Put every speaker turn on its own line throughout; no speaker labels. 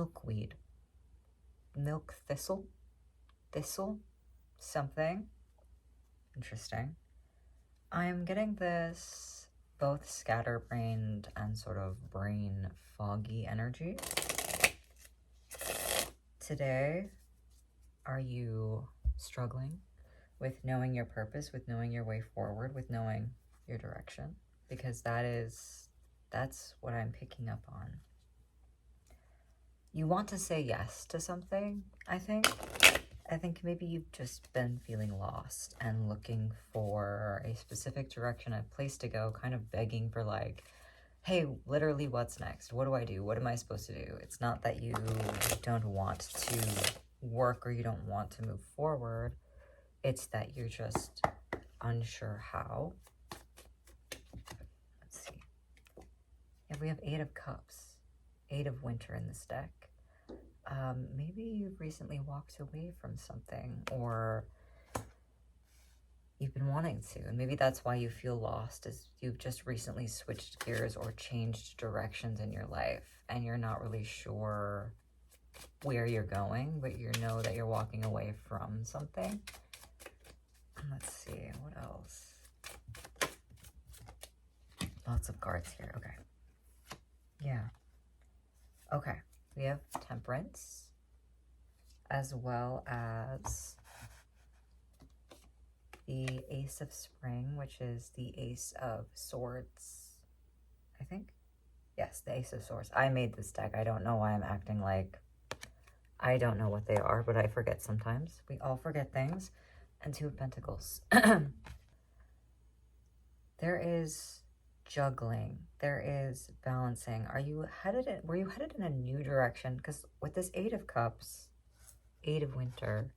milkweed, milk thistle, something. Interesting. I'm getting this both scatterbrained and sort of brain foggy energy. Today, are you struggling with knowing your purpose, with knowing your way forward, with knowing your direction? Because that's what I'm picking up on. You want to say yes to something, I think. I think maybe you've just been feeling lost and looking for a specific direction, a place to go, kind of begging for like, hey, literally what's next? What do I do? What am I supposed to do? It's not that you don't want to work or you don't want to move forward. It's that you're just unsure how. Let's see. If we have 8 of Cups, 8 of Winter in this deck, maybe you've recently walked away from something, or you've been wanting to, and maybe that's why you feel lost, is you've just recently switched gears or changed directions in your life, and you're not really sure where you're going, but you know that you're walking away from something. Let's see, what else? Lots of cards here. Okay. Yeah. Okay. We have Temperance, as well as the Ace of Spring, which is the Ace of Swords, I think. Yes, the Ace of Swords. I made this deck. I don't know why I'm acting like I don't know what they are, but I forget sometimes. We all forget things. And 2 of Pentacles. There is juggling. There is balancing. Were you headed in a new direction? Because with this 8 of Cups, 8 of Winter,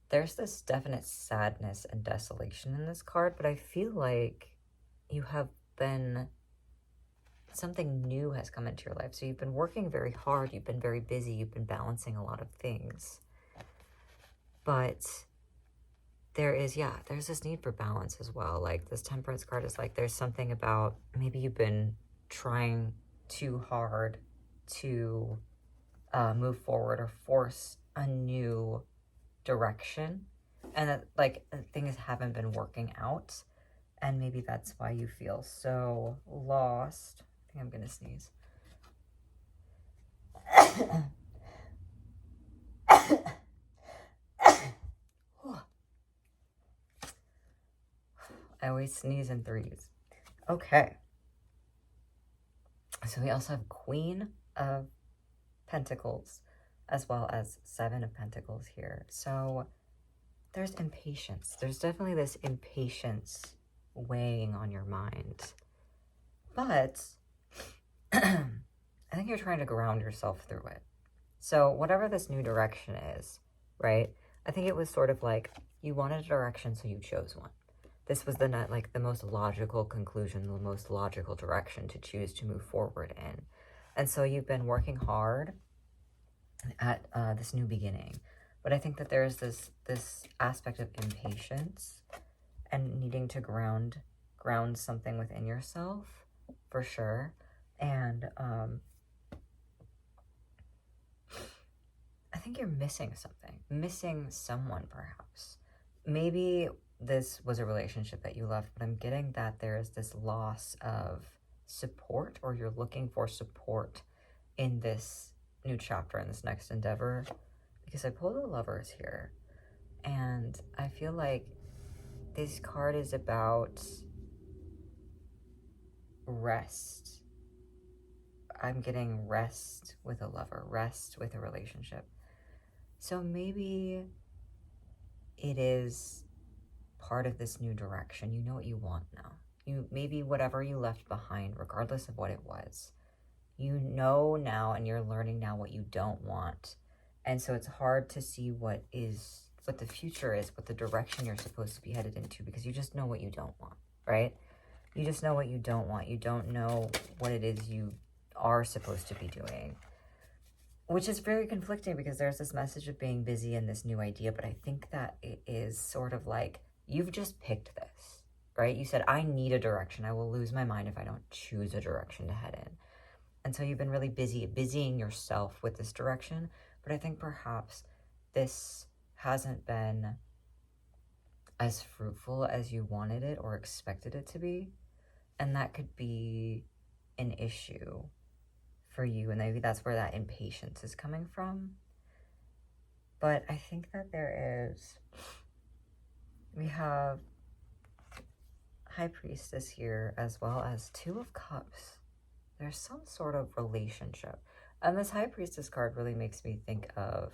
there's this definite sadness and desolation in this card, but I feel like you have been, something new has come into your life. So you've been working very hard, you've been very busy, you've been balancing a lot of things. But there's this need for balance as well. Like this Temperance card is like, there's something about, maybe you've been trying too hard to move forward or force a new direction, and that like things haven't been working out, and maybe that's why you feel so lost. I think I'm gonna sneeze. I always sneeze in 3s. Okay. So we also have Queen of Pentacles, as well as 7 of Pentacles here. So there's impatience. There's definitely this impatience weighing on your mind. But I think you're trying to ground yourself through it. So whatever this new direction is, right? I think it was sort of like you wanted a direction, so you chose one. This was the most logical conclusion, the most logical direction to choose to move forward in. And so you've been working hard at this new beginning. But I think that there's this aspect of impatience and needing to ground something within yourself, for sure. And I think you're missing something, missing someone perhaps. Maybe this was a relationship that you left, but I'm getting that there is this loss of support, or you're looking for support in this new chapter, in this next endeavor, because I pulled the Lovers here, and I feel like this card is about rest. I'm getting rest with a lover, rest with a relationship. So maybe it is part of this new direction. You know what you want now. Maybe whatever you left behind, regardless of what it was, you know now, and you're learning now what you don't want. And so it's hard to see what the future is, what the direction you're supposed to be headed into, because you just know what you don't want, right? You just know what you don't want. You don't know what it is you are supposed to be doing, which is very conflicting, because there's this message of being busy and this new idea, but I think that it is sort of like, you've just picked this, right? You said, I need a direction. I will lose my mind if I don't choose a direction to head in. And so you've been really busying yourself with this direction. But I think perhaps this hasn't been as fruitful as you wanted it or expected it to be. And that could be an issue for you. And maybe that's where that impatience is coming from. But I think that we have High Priestess here, as well as Two of Cups. There's some sort of relationship. And this High Priestess card really makes me think of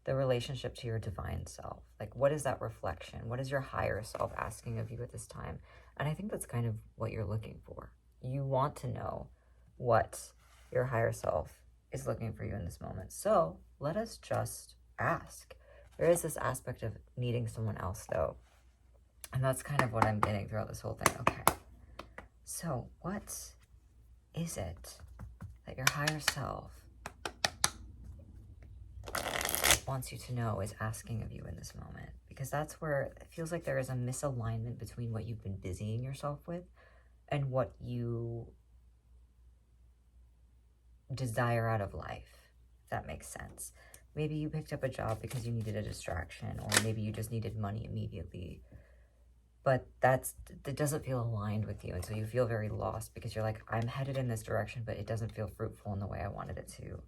the relationship to your divine self. Like, what is that reflection? What is your higher self asking of you at this time? And I think that's kind of what you're looking for. You want to know what your higher self is looking for you in this moment. So let us just ask. There is this aspect of needing someone else, though. And that's kind of what I'm getting throughout this whole thing. Okay. So what is it that your higher self wants you to know, is asking of you in this moment? Because that's where it feels like there is a misalignment between what you've been busying yourself with and what you desire out of life, if that makes sense. Maybe you picked up a job because you needed a distraction, or maybe you just needed money immediately. But that doesn't feel aligned with you, and so you feel very lost because you're like, I'm headed in this direction, but it doesn't feel fruitful in the way I wanted it to.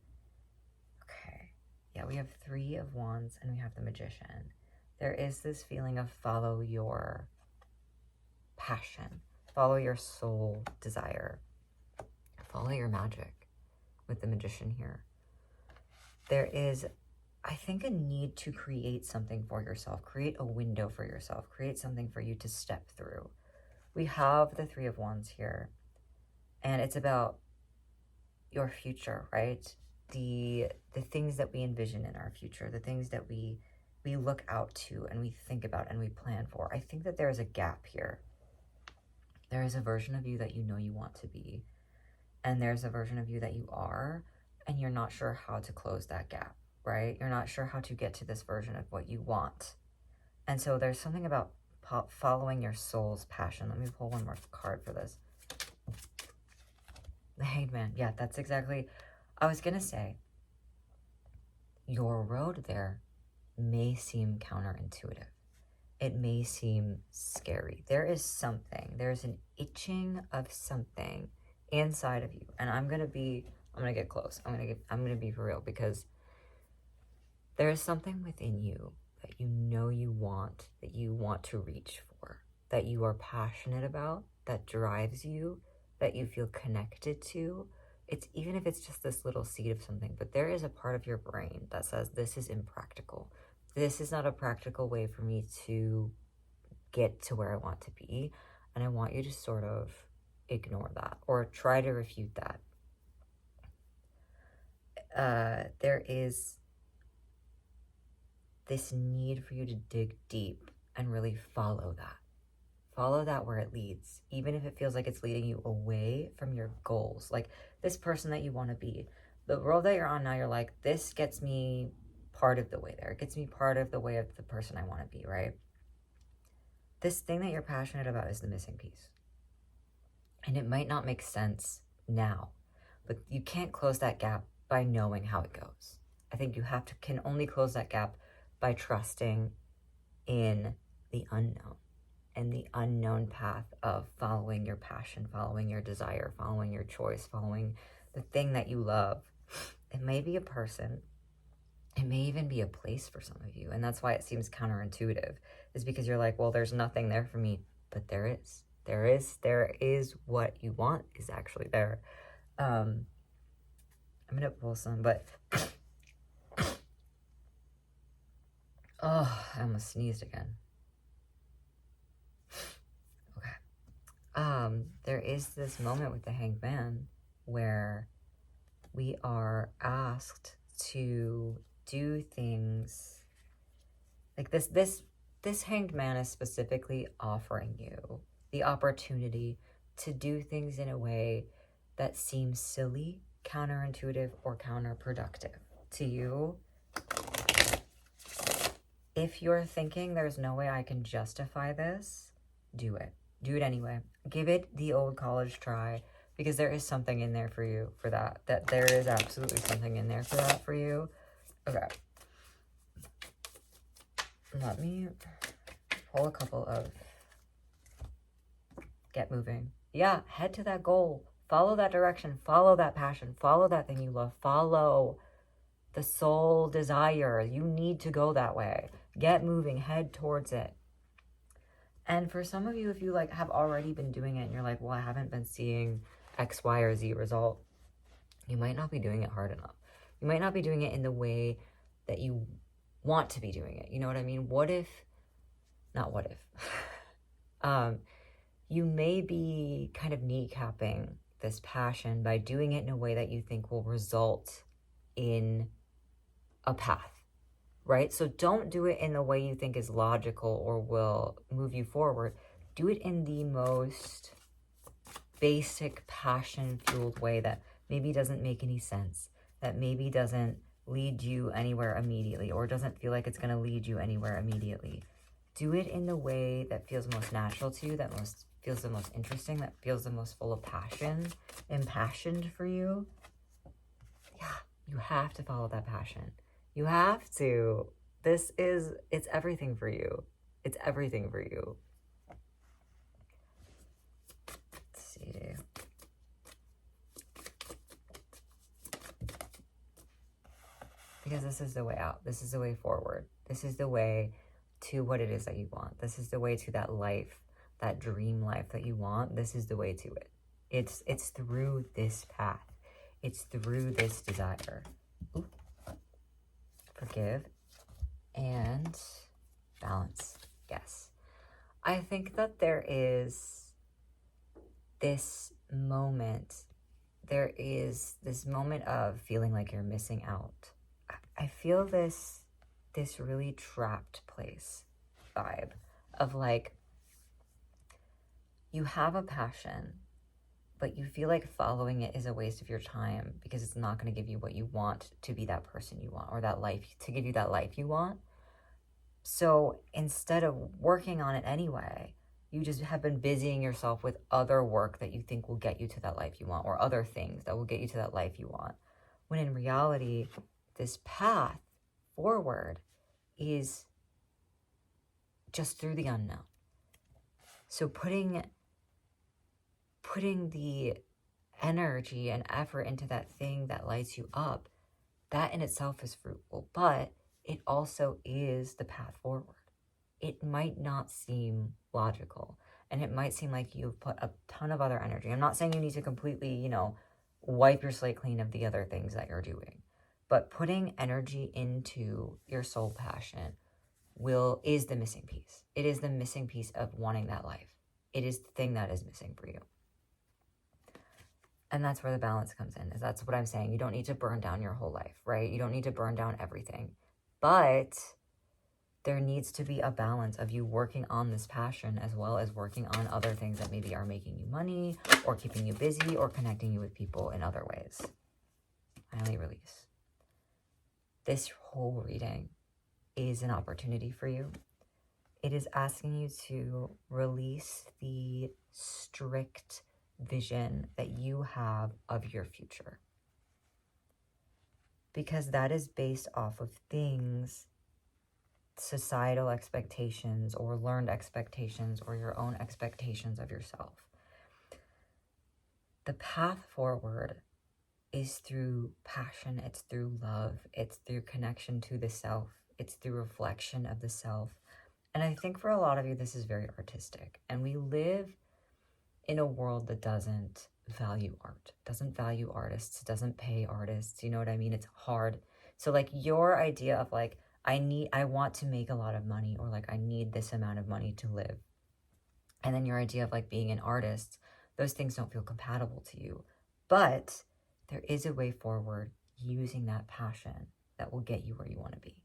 Okay. Yeah, we have Three of Wands and we have the Magician. There is this feeling of follow your passion, follow your soul desire, follow your magic with the Magician here. There is, I think, a need to create something for yourself, create a window for yourself, create something for you to step through. We have the Three of Wands here, and it's about your future, right? The things that we envision in our future, the things that we look out to and we think about and we plan for. I think that there is a gap here. There is a version of you that you know you want to be, and there's a version of you that you are, and you're not sure how to close that gap, right? You're not sure how to get to this version of what you want. And so there's something about following your soul's passion. Let me pull one more card for this. The Hanged Man. Yeah, that's exactly. I was going to say, your road there may seem counterintuitive. It may seem scary. There is something. There's an itching of something inside of you. And I'm going to get close. I'm going to be for real, because there is something within you that you know you want, that you want to reach for, that you are passionate about, that drives you, that you feel connected to. It's even if it's just this little seed of something, but there is a part of your brain that says, this is impractical. This is not a practical way for me to get to where I want to be. And I want you to sort of ignore that or try to refute that. There is this need for you to dig deep and really follow that. Follow that where it leads, even if it feels like it's leading you away from your goals. Like this person that you want to be, the road that you're on now, you're like, this gets me part of the way there. It gets me part of the way of the person I want to be, right? This thing that you're passionate about is the missing piece. And it might not make sense now, but you can't close that gap by knowing how it goes. I think you can only close that gap by trusting in the unknown and the unknown path of following your passion, following your desire, following your choice, following the thing that you love. It may be a person. It may even be a place for some of you. And that's why it seems counterintuitive, is because you're like, well, there's nothing there for me, but there is. There is what you want is actually there. I'm going to pull some, but oh, I almost sneezed again. Okay. There is this moment with the Hanged Man where we are asked to do things like this Hanged Man is specifically offering you the opportunity to do things in a way that seems silly, counterintuitive, or counterproductive to you. If you're thinking there's no way I can justify this, do it. Do it anyway. Give it the old college try. because there is something in there for you for that. That there is absolutely something in there for that for you. Okay. Let me pull a couple of get moving. Yeah, head to that goal. Follow that direction. Follow that passion. Follow that thing you love. Follow the soul desire. You need to go that way. Get moving. Head towards it. And for some of you, if you like have already been doing it and you're like, well, I haven't been seeing X, Y, or Z result, you might not be doing it hard enough. You might not be doing it in the way that you want to be doing it. You know what I mean? What if, not what if, you may be kind of kneecapping this passion by doing it in a way that you think will result in a path, right? So don't do it in the way you think is logical or will move you forward. Do it in the most basic passion-fueled way that maybe doesn't make any sense, that maybe doesn't lead you anywhere immediately or doesn't feel like it's going to lead you anywhere immediately. Do it in the way that feels most natural to you, that feels the most interesting, that feels the most full of passion, impassioned for you. Yeah, you have to follow that passion. You have to. It's everything for you. It's everything for you. Let's see. Because this is the way out. This is the way forward. This is the way to what it is that you want. This is the way to that life, that dream life that you want. This is the way to it. It's through this path. It's through this desire. Ooh. Forgive and balance. Yes. I think that there is this moment. There is this moment of feeling like you're missing out. I feel this really trapped place vibe of like, you have a passion, but you feel like following it is a waste of your time because it's not going to give you what you want to be that person you want or that life, to give you that life you want. So instead of working on it anyway, you just have been busying yourself with other work that you think will get you to that life you want or other things that will get you to that life you want. When in reality, this path forward is just through the unknown. So putting the energy and effort into that thing that lights you up, that in itself is fruitful, but it also is the path forward. It might not seem logical, and it might seem like you've put a ton of other energy. I'm not saying you need to completely, wipe your slate clean of the other things that you're doing, but putting energy into your soul passion is the missing piece. It is the missing piece of wanting that life. It is the thing that is missing for you. And that's where the balance comes in. That's what I'm saying. You don't need to burn down your whole life, right? You don't need to burn down everything. But there needs to be a balance of you working on this passion as well as working on other things that maybe are making you money or keeping you busy or connecting you with people in other ways. Finally, release. This whole reading is an opportunity for you. It is asking you to release the strict vision that you have of your future. Because that is based off of things, societal expectations or learned expectations or your own expectations of yourself. The path forward is through passion, it's through love, it's through connection to the self, it's through reflection of the self. And I think for a lot of you, this is very artistic. And we live in a world that doesn't value art, doesn't value artists, doesn't pay artists. You know what I mean? It's hard. So like your idea of like, I want to make a lot of money, or like I need this amount of money to live. And then your idea of like being an artist, those things don't feel compatible to you. But there is a way forward using that passion that will get you where you want to be.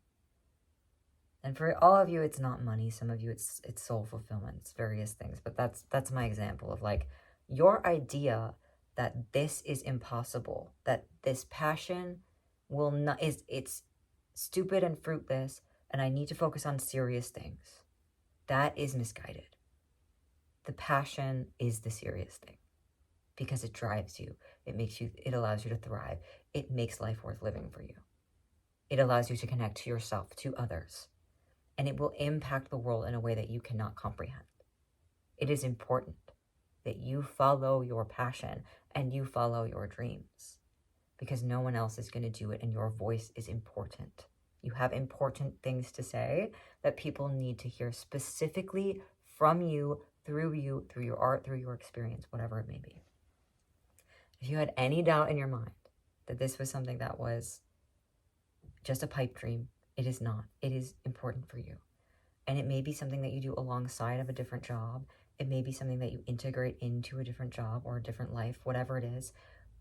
And for all of you, it's not money. Some of you, it's soul fulfillment. It's various things. But that's my example of like your idea that this is impossible, that this passion will not, it's stupid and fruitless, and I need to focus on serious things. That is misguided. The passion is the serious thing. because it drives you. It allows you to thrive. It makes life worth living for you. It allows you to connect to yourself, to others, and it will impact the world in a way that you cannot comprehend. It is important that you follow your passion and you follow your dreams, because no one else is going to do it, and your voice is important. You have important things to say that people need to hear specifically from you, through your art, through your experience, whatever it may be. If you had any doubt in your mind that this was something that was just a pipe dream, it is not. It is important for you. And it may be something that you do alongside of a different job. It may be something that you integrate into a different job or a different life, whatever it is.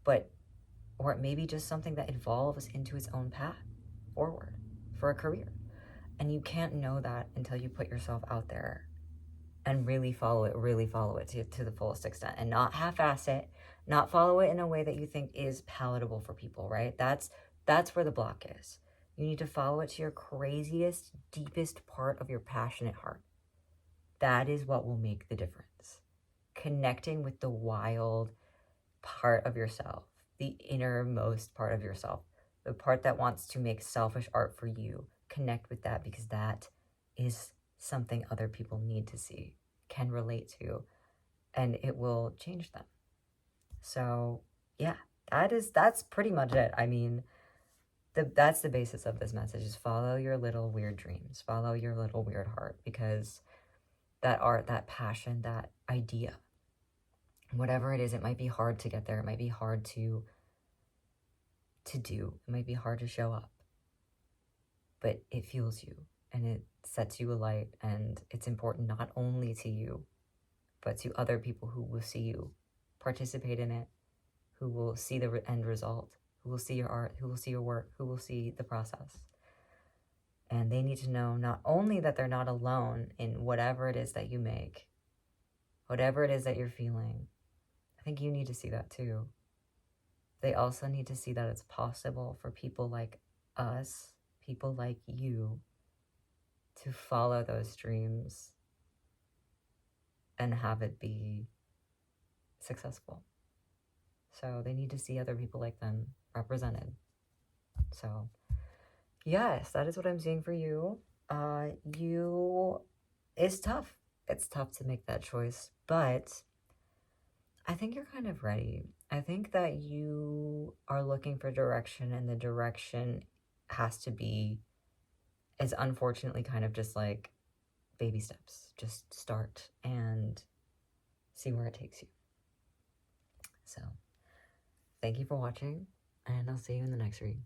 Or it may be just something that evolves into its own path forward for a career. And you can't know that until you put yourself out there and really follow it to the fullest extent, and not half-ass it, not follow it in a way that you think is palatable for people, right? That's where the block is. You need to follow it to your craziest, deepest part of your passionate heart. That is what will make the difference. Connecting with the wild part of yourself, the innermost part of yourself, the part that wants to make selfish art for you. Connect with that, because that is something other people need to see, can relate to, and it will change them. So yeah, that's pretty much it. I mean, that's the basis of this message, is follow your little weird dreams, follow your little weird heart, because that art, that passion, that idea, whatever it is, it might be hard to get there. It might be hard to do. It might be hard to show up, but it fuels you and it sets you alight, and it's important not only to you, but to other people who will see you participate in it, who will see the end result, who will see your art, who will see your work, who will see the process. And they need to know not only that they're not alone in whatever it is that you make, whatever it is that you're feeling. I think you need to see that too. They also need to see that it's possible for people like us, people like you, to follow those dreams and have it be successful. So they need to see other people like them represented. So yes, that is what I'm seeing for you. It's tough. It's tough to make that choice, but I think you're kind of ready. I think that you are looking for direction, and the direction has to be, is unfortunately kind of just like baby steps. Just start and see where it takes you. So thank you for watching, and I'll see you in the next read.